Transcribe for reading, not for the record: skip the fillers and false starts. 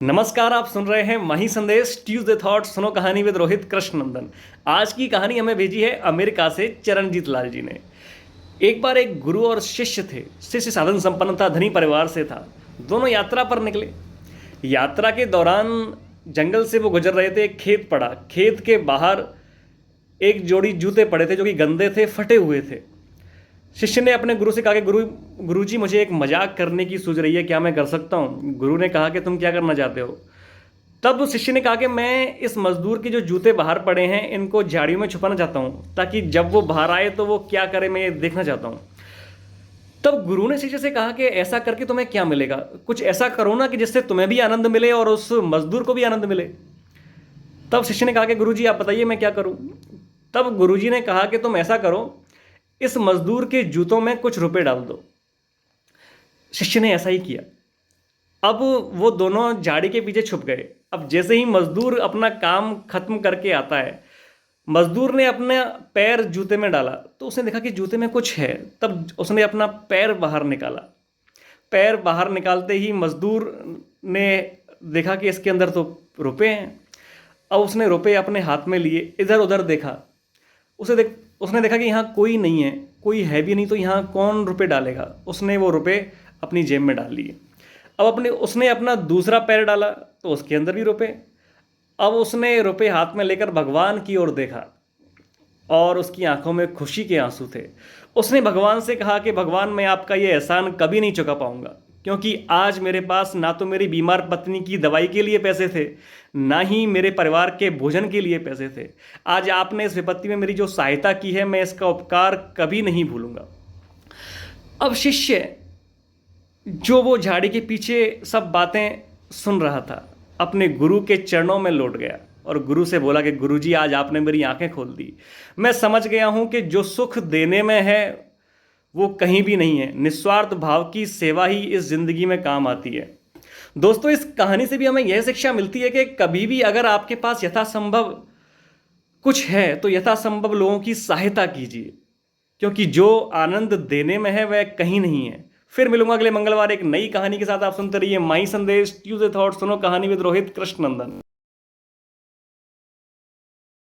नमस्कार, आप सुन रहे हैं माही संदेश ट्यूसडे थॉट। सुनो कहानी विद रोहित कृष्णनंदन। आज की कहानी हमें भेजी है अमेरिका से चरणजीत लाल जी ने। एक बार एक गुरु और शिष्य थे। शिष्य साधन संपन्न था, धनी परिवार से था। दोनों यात्रा पर निकले। यात्रा के दौरान जंगल से वो गुजर रहे थे। एक खेत पड़ा, खेत के बाहर एक जोड़ी जूते पड़े थे जो कि गंदे थे, फटे हुए थे। शिष्य ने अपने गुरु से कहा कि गुरुजी, मुझे एक मजाक करने की सूझ रही है, क्या मैं कर सकता हूँ? गुरु ने कहा कि तुम क्या करना चाहते हो? तब शिष्य ने कहा कि मैं इस मजदूर के जो जूते बाहर पड़े हैं इनको झाड़ियों में छुपाना चाहता हूँ, ताकि जब वो बाहर आए तो वो क्या करे मैं ये देखना चाहता हूँ। तब गुरु ने शिष्य से कहा कि ऐसा करके तुम्हें क्या मिलेगा? कुछ ऐसा करो ना कि जिससे तुम्हें भी आनंद मिले और उस मजदूर को भी आनंद मिले। तब शिष्य ने कहा कि गुरुजी आप बताइए मैं क्या करूँ? तब गुरुजी ने कहा कि तुम ऐसा करो, इस मजदूर के जूतों में कुछ रुपए डाल दो। शिष्य ने ऐसा ही किया। अब वो दोनों झाड़ी के पीछे छुप गए। अब जैसे ही मजदूर अपना काम खत्म करके आता है, मजदूर ने अपना पैर जूते में डाला तो उसने देखा कि जूते में कुछ है। तब उसने अपना पैर बाहर निकाला। पैर बाहर निकालते ही मजदूर ने देखा कि इसके अंदर तो रुपए हैं। अब उसने रुपए अपने हाथ में लिए, इधर उधर देखा। उसने देखा कि यहाँ कोई नहीं है, कोई है भी नहीं, तो यहाँ कौन रुपए डालेगा? उसने वो रुपए अपनी जेब में डाल लिए। अब उसने अपना दूसरा पैर डाला तो उसके अंदर भी रुपए। अब उसने रुपए हाथ में लेकर भगवान की ओर देखा और उसकी आंखों में खुशी के आंसू थे। उसने भगवान से कहा कि भगवान, मैं आपका ये एहसान कभी नहीं चुका पाऊंगा, क्योंकि आज मेरे पास ना तो मेरी बीमार पत्नी की दवाई के लिए पैसे थे, ना ही मेरे परिवार के भोजन के लिए पैसे थे। आज आपने इस विपत्ति में मेरी जो सहायता की है, मैं इसका उपकार कभी नहीं भूलूंगा। अब शिष्य, जो वो झाड़ी के पीछे सब बातें सुन रहा था, अपने गुरु के चरणों में लौट गया और गुरु से बोला कि गुरुजी, आज आपने मेरी आंखें खोल दी। मैं समझ गया हूं कि जो सुख देने में है वो कहीं भी नहीं है। निस्वार्थ भाव की सेवा ही इस जिंदगी में काम आती है। दोस्तों, इस कहानी से भी हमें यह शिक्षा मिलती है कि कभी भी अगर आपके पास यथासंभव कुछ है तो यथासंभव लोगों की सहायता कीजिए, क्योंकि जो आनंद देने में है वह कहीं नहीं है। फिर मिलूंगा अगले मंगलवार एक नई कहानी के साथ। आप सुनते रहिए माई संदेश ट्यूसडे थॉट। सुनो कहानी विद रोहित कृष्णनंदन।